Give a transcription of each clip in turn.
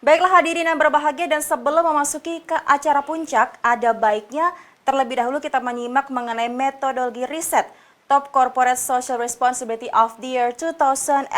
Baiklah hadirin yang berbahagia, dan sebelum memasuki ke acara puncak, ada baiknya terlebih dahulu kita menyimak mengenai metodologi riset Top Corporate Social Responsibility of the Year 2021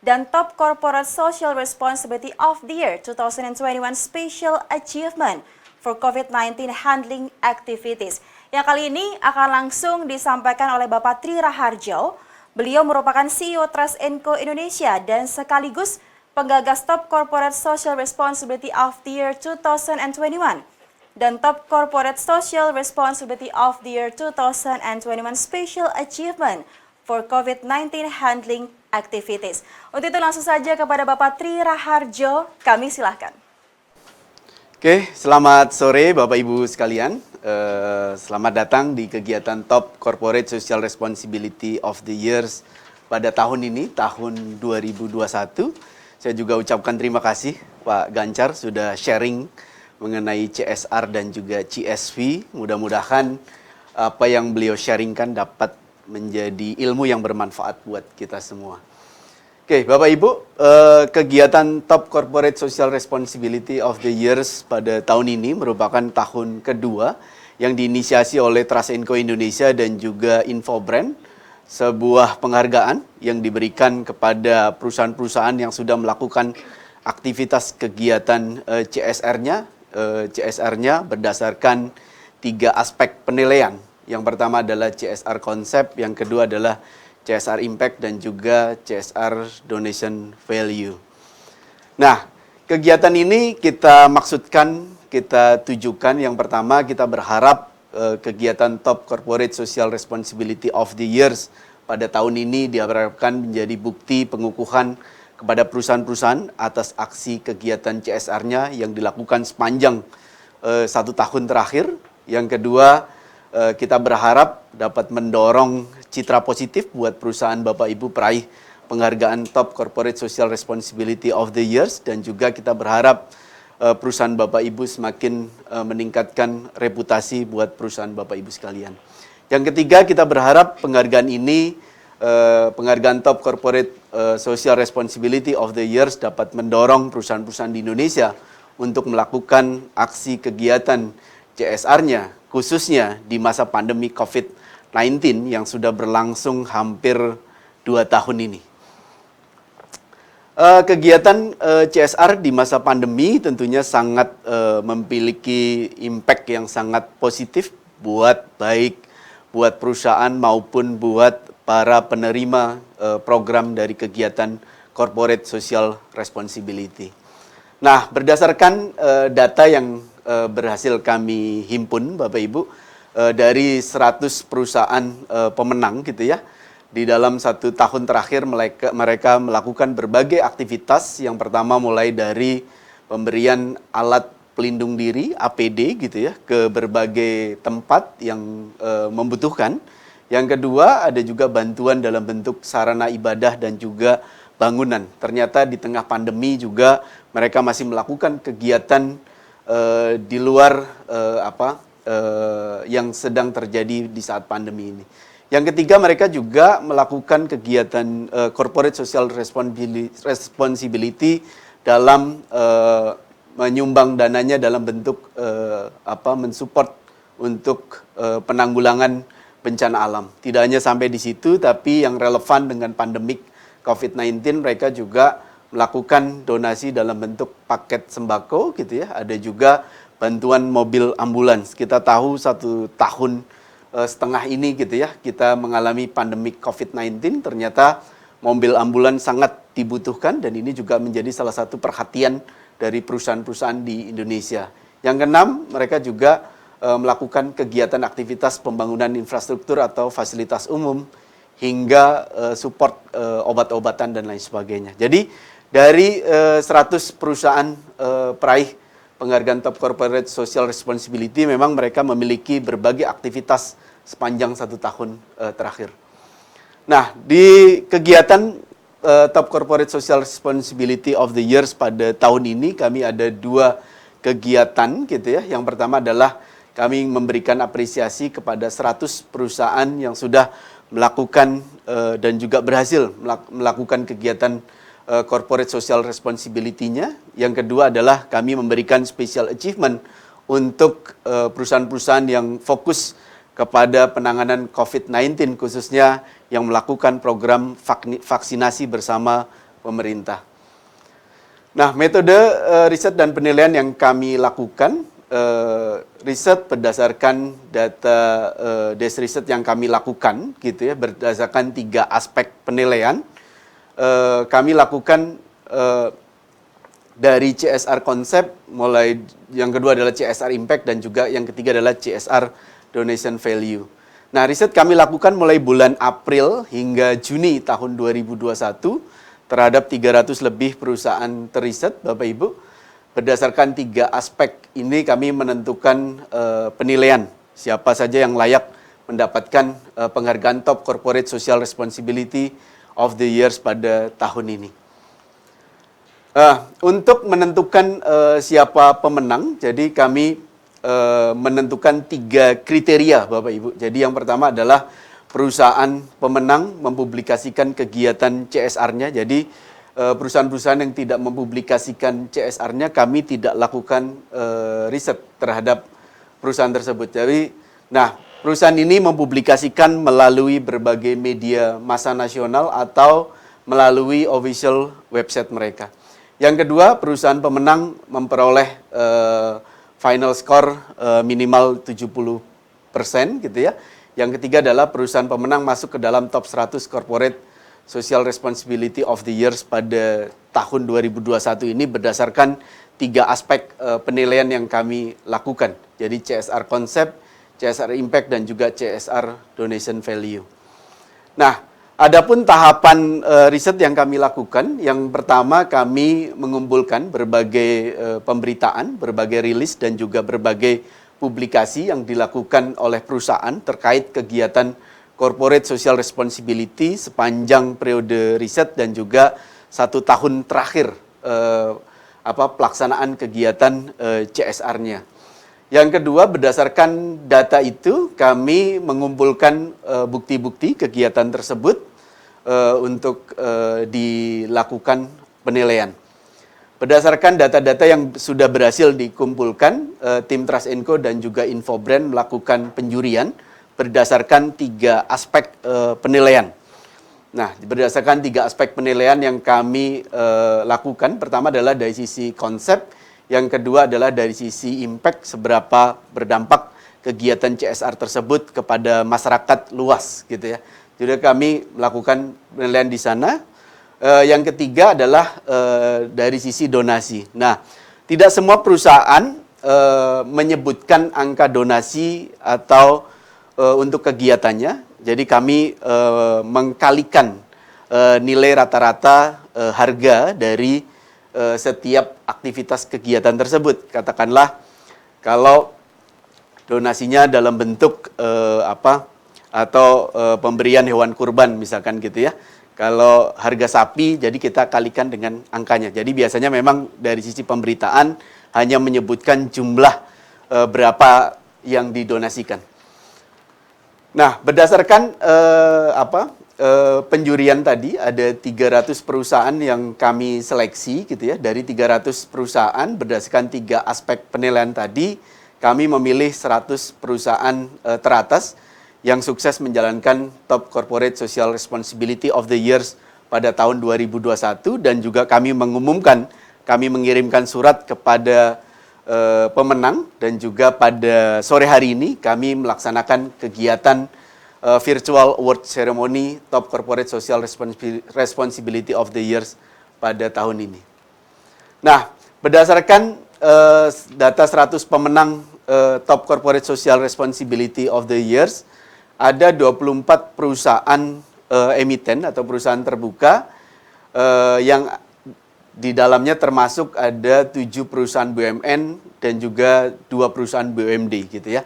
dan Top Corporate Social Responsibility of the Year 2021 Special Achievement for COVID-19 Handling Activities. Yang kali ini akan langsung disampaikan oleh Bapak Tri Raharjo. Beliau merupakan CEO Trust & Co Indonesia dan sekaligus penggagas Top Corporate Social Responsibility of the Year 2021 dan Top Corporate Social Responsibility of the Year 2021 Special Achievement for COVID-19 Handling Activities. Untuk itu langsung saja kepada Bapak Tri Raharjo, kami silahkan. Oke, selamat sore Bapak Ibu sekalian. Selamat datang di kegiatan Top Corporate Social Responsibility of the Years pada tahun ini, tahun 2021. Saya juga ucapkan terima kasih Pak Gancar sudah sharing mengenai CSR dan juga CSV. Mudah-mudahan apa yang beliau sharingkan dapat menjadi ilmu yang bermanfaat buat kita semua. Oke, Bapak Ibu, kegiatan Top Corporate Social Responsibility of the Years pada tahun ini merupakan tahun kedua yang diinisiasi oleh Trust & Co Indonesia dan juga Infobrand, sebuah penghargaan yang diberikan kepada perusahaan-perusahaan yang sudah melakukan aktivitas kegiatan CSR-nya. CSR-nya berdasarkan 3 aspek penilaian. Yang pertama adalah CSR konsep, yang kedua adalah CSR impact, dan juga CSR donation value. Nah, kegiatan ini kita maksudkan, kita tujukan, yang pertama kita berharap kegiatan Top Corporate Social Responsibility of the Years pada tahun ini diharapkan menjadi bukti pengukuhan kepada perusahaan-perusahaan atas aksi kegiatan CSR-nya yang dilakukan sepanjang 1 tahun terakhir. Yang kedua, kita berharap dapat mendorong citra positif buat perusahaan Bapak Ibu peraih penghargaan Top Corporate Social Responsibility of the Years, dan juga kita berharap perusahaan Bapak Ibu semakin meningkatkan reputasi buat perusahaan Bapak Ibu sekalian. Yang ketiga, kita berharap penghargaan ini, penghargaan Top Corporate Social Responsibility of the Years dapat mendorong perusahaan-perusahaan di Indonesia untuk melakukan aksi kegiatan CSR-nya, khususnya di masa pandemi COVID-19 yang sudah berlangsung hampir 2 tahun ini. Kegiatan CSR di masa pandemi tentunya sangat memiliki impact yang sangat positif buat perusahaan maupun buat para penerima program dari kegiatan Corporate Social Responsibility. Nah, berdasarkan data yang berhasil kami himpun Bapak Ibu dari 100 perusahaan pemenang gitu ya. Di dalam 1 tahun terakhir mereka melakukan berbagai aktivitas. Yang pertama mulai dari pemberian alat pelindung diri APD gitu ya ke berbagai tempat yang membutuhkan. Yang kedua ada juga bantuan dalam bentuk sarana ibadah dan juga bangunan. Ternyata di tengah pandemi juga mereka masih melakukan kegiatan di luar yang sedang terjadi di saat pandemi ini. Yang ketiga, mereka juga melakukan kegiatan corporate social responsibility dalam menyumbang dananya dalam bentuk mensupport untuk penanggulangan bencana alam. Tidak hanya sampai di situ, tapi yang relevan dengan pandemik COVID-19, mereka juga melakukan donasi dalam bentuk paket sembako gitu ya. Ada juga bantuan mobil ambulans. Kita tahu 1 tahun setengah ini gitu ya, kita mengalami pandemi COVID-19, ternyata mobil ambulans sangat dibutuhkan dan ini juga menjadi salah satu perhatian dari perusahaan-perusahaan di Indonesia. Yang keenam, mereka juga melakukan kegiatan aktivitas pembangunan infrastruktur atau fasilitas umum hingga support obat-obatan dan lain sebagainya. Jadi dari 100 perusahaan peraih penghargaan Top Corporate Social Responsibility, memang mereka memiliki berbagai aktivitas sepanjang 1 tahun terakhir. Nah, di kegiatan Top Corporate Social Responsibility of the Years pada tahun ini, kami ada 2 kegiatan gitu ya. Yang pertama adalah kami memberikan apresiasi kepada 100 perusahaan yang sudah melakukan dan juga berhasil melakukan kegiatan corporate social responsibility-nya. Yang kedua adalah kami memberikan special achievement untuk perusahaan-perusahaan yang fokus kepada penanganan COVID-19, khususnya yang melakukan program vaksinasi bersama pemerintah. Nah, metode riset dan penilaian yang kami lakukan, riset berdasarkan data desk riset yang kami lakukan, gitu ya, berdasarkan 3 aspek penilaian. Kami lakukan dari CSR konsep, mulai yang kedua adalah CSR impact, dan juga yang ketiga adalah CSR donation value. Nah, riset kami lakukan mulai bulan April hingga Juni tahun 2021 terhadap 300 lebih perusahaan teriset, Bapak Ibu. Berdasarkan 3 aspek ini kami menentukan penilaian siapa saja yang layak mendapatkan penghargaan Top Corporate Social Responsibility of the Years pada tahun ini. Untuk menentukan siapa pemenang, jadi kami menentukan 3 kriteria, Bapak Ibu. Jadi yang pertama adalah perusahaan pemenang mempublikasikan kegiatan CSR-nya. Jadi perusahaan-perusahaan yang tidak mempublikasikan CSR-nya, kami tidak lakukan riset terhadap perusahaan tersebut. Jadi, nah, perusahaan ini mempublikasikan melalui berbagai media massa nasional atau melalui official website mereka. Yang kedua, perusahaan pemenang memperoleh final score minimal 70% gitu ya. Yang ketiga adalah perusahaan pemenang masuk ke dalam top 100 corporate social responsibility of the years pada tahun 2021 ini berdasarkan 3 aspek penilaian yang kami lakukan. Jadi CSR konsep, CSR impact, dan juga CSR donation value. Nah, adapun tahapan riset yang kami lakukan, yang pertama kami mengumpulkan berbagai pemberitaan, berbagai rilis, dan juga berbagai publikasi yang dilakukan oleh perusahaan terkait kegiatan corporate social responsibility sepanjang periode riset dan juga 1 tahun terakhir pelaksanaan kegiatan CSR-nya. Yang kedua, berdasarkan data itu, kami mengumpulkan bukti-bukti kegiatan tersebut untuk dilakukan penilaian. Berdasarkan data-data yang sudah berhasil dikumpulkan, tim Trust & Co dan juga Infobrand melakukan penjurian berdasarkan 3 aspek penilaian. Nah, berdasarkan 3 aspek penilaian yang kami lakukan, pertama adalah dari sisi konsep, yang kedua adalah dari sisi impact, seberapa berdampak kegiatan CSR tersebut kepada masyarakat luas, gitu ya. Jadi kami melakukan penilaian di sana. Yang ketiga adalah dari sisi donasi. Nah, tidak semua perusahaan menyebutkan angka donasi atau untuk kegiatannya. Jadi kami mengkalikan nilai rata-rata harga dari setiap aktivitas kegiatan tersebut. Katakanlah kalau donasinya dalam bentuk pemberian hewan kurban misalkan gitu ya. Kalau harga sapi, jadi kita kalikan dengan angkanya. Jadi biasanya memang dari sisi pemberitaan hanya menyebutkan jumlah berapa yang didonasikan. Nah, berdasarkan penjurian tadi, ada 300 perusahaan yang kami seleksi gitu ya. Dari 300 perusahaan berdasarkan 3 aspek penilaian tadi, kami memilih 100 perusahaan teratas yang sukses menjalankan Top Corporate Social Responsibility of the Years pada tahun 2021, dan juga kami mengumumkan, kami mengirimkan surat kepada pemenang, dan juga pada sore hari ini kami melaksanakan kegiatan virtual award ceremony Top Corporate Social Responsibility of the Years pada tahun ini. Nah, berdasarkan data 100 pemenang Top Corporate Social Responsibility of the Years, ada 24 perusahaan emiten atau perusahaan terbuka yang di dalamnya termasuk ada 7 perusahaan BUMN dan juga 2 perusahaan BUMD gitu ya.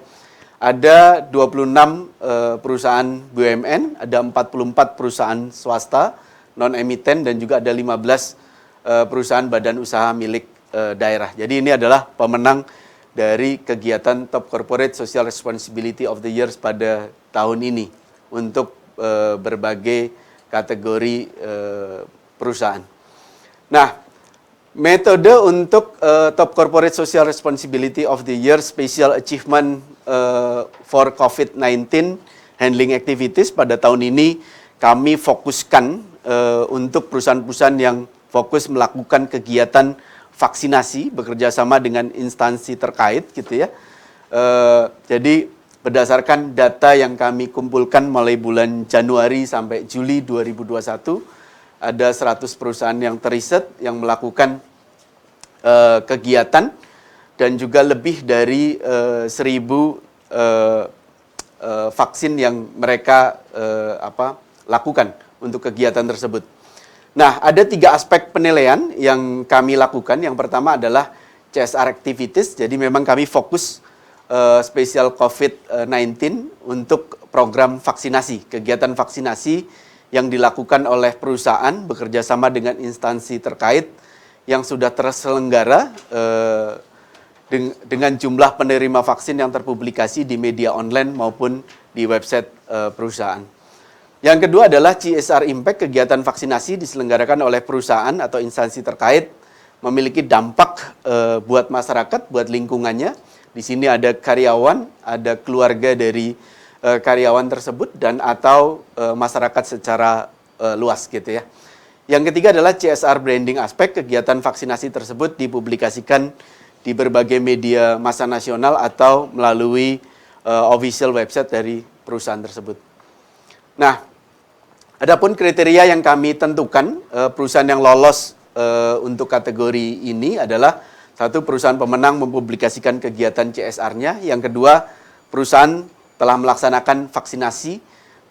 Ada 26 perusahaan BUMN, ada 44 perusahaan swasta non-emiten, dan juga ada 15 perusahaan badan usaha milik daerah. Jadi ini adalah pemenang dari kegiatan Top Corporate Social Responsibility of the Years pada tahun ini untuk berbagai kategori perusahaan. Nah, metode untuk Top Corporate Social Responsibility of the Year Special Achievement for COVID-19 Handling Activities pada tahun ini kami fokuskan untuk perusahaan-perusahaan yang fokus melakukan kegiatan vaksinasi bekerja sama dengan instansi terkait gitu ya. Jadi berdasarkan data yang kami kumpulkan mulai bulan Januari sampai Juli 2021, ada 100 perusahaan yang teriset yang melakukan kegiatan dan juga lebih dari 1.000 vaksin yang mereka lakukan untuk kegiatan tersebut. Nah, ada 3 aspek penilaian yang kami lakukan. Yang pertama adalah CSR activities. Jadi memang kami fokus spesial COVID-19 untuk program vaksinasi, kegiatan vaksinasi yang dilakukan oleh perusahaan bekerja sama dengan instansi terkait yang sudah terselenggara dengan jumlah penerima vaksin yang terpublikasi di media online maupun di website perusahaan. Yang kedua adalah CSR Impact, kegiatan vaksinasi diselenggarakan oleh perusahaan atau instansi terkait, memiliki dampak buat masyarakat, buat lingkungannya. Di sini ada karyawan, ada keluarga dari karyawan tersebut dan atau masyarakat secara luas gitu ya. Yang ketiga adalah CSR branding aspek, kegiatan vaksinasi tersebut dipublikasikan di berbagai media massa nasional atau melalui official website dari perusahaan tersebut. Nah, adapun kriteria yang kami tentukan, perusahaan yang lolos untuk kategori ini adalah satu, perusahaan pemenang mempublikasikan kegiatan CSR-nya. Yang kedua, perusahaan telah melaksanakan vaksinasi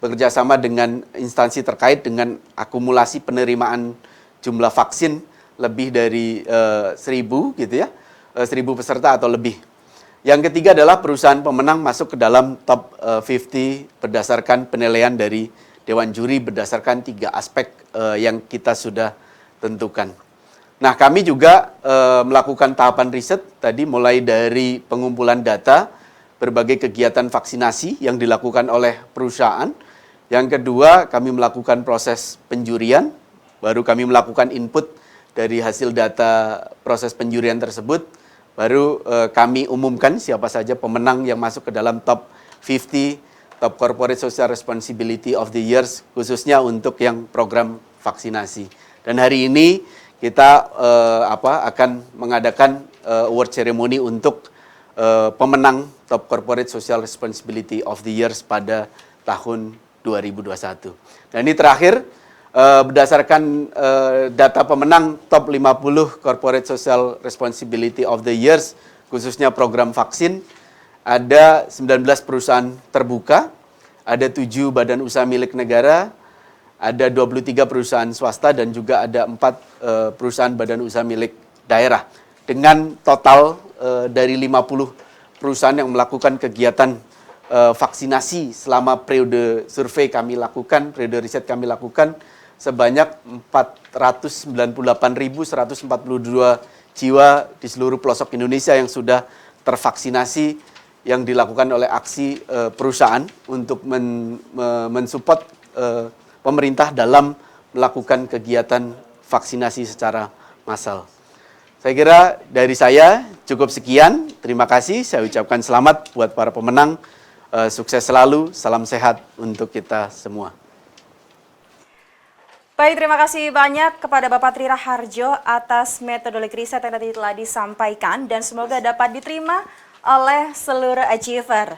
bekerjasama dengan instansi terkait dengan akumulasi penerimaan jumlah vaksin lebih dari 1.000 gitu ya, 1.000 peserta atau lebih. Yang ketiga adalah perusahaan pemenang masuk ke dalam top 50 berdasarkan penilaian dari Dewan Juri berdasarkan 3 aspek yang kita sudah tentukan. Nah, kami juga melakukan tahapan riset tadi mulai dari pengumpulan data, berbagai kegiatan vaksinasi yang dilakukan oleh perusahaan. Yang kedua, kami melakukan proses penjurian, baru kami melakukan input dari hasil data proses penjurian tersebut, baru kami umumkan siapa saja pemenang yang masuk ke dalam top 50 Top Corporate Social Responsibility of the Years, khususnya untuk yang program vaksinasi. Dan hari ini kita akan mengadakan award ceremony untuk pemenang Top Corporate Social Responsibility of the Years pada tahun 2021. Dan ini terakhir, berdasarkan data pemenang top 50 Corporate Social Responsibility of the Years, khususnya program vaksin, ada 19 perusahaan terbuka, ada 7 badan usaha milik negara, ada 23 perusahaan swasta, dan juga ada 4 perusahaan badan usaha milik daerah. Dengan total dari 50 perusahaan yang melakukan kegiatan vaksinasi selama periode survei kami lakukan, periode riset kami lakukan, sebanyak 498.142 jiwa di seluruh pelosok Indonesia yang sudah tervaksinasi, yang dilakukan oleh aksi perusahaan untuk mensupport pemerintah dalam melakukan kegiatan vaksinasi secara massal. Saya kira dari saya cukup sekian. Terima kasih. Saya ucapkan selamat buat para pemenang. Sukses selalu. Salam sehat untuk kita semua. Baik, terima kasih banyak kepada Bapak Tri Raharjo atas metodologi riset yang tadi telah disampaikan dan semoga dapat diterima oleh seluruh achiever.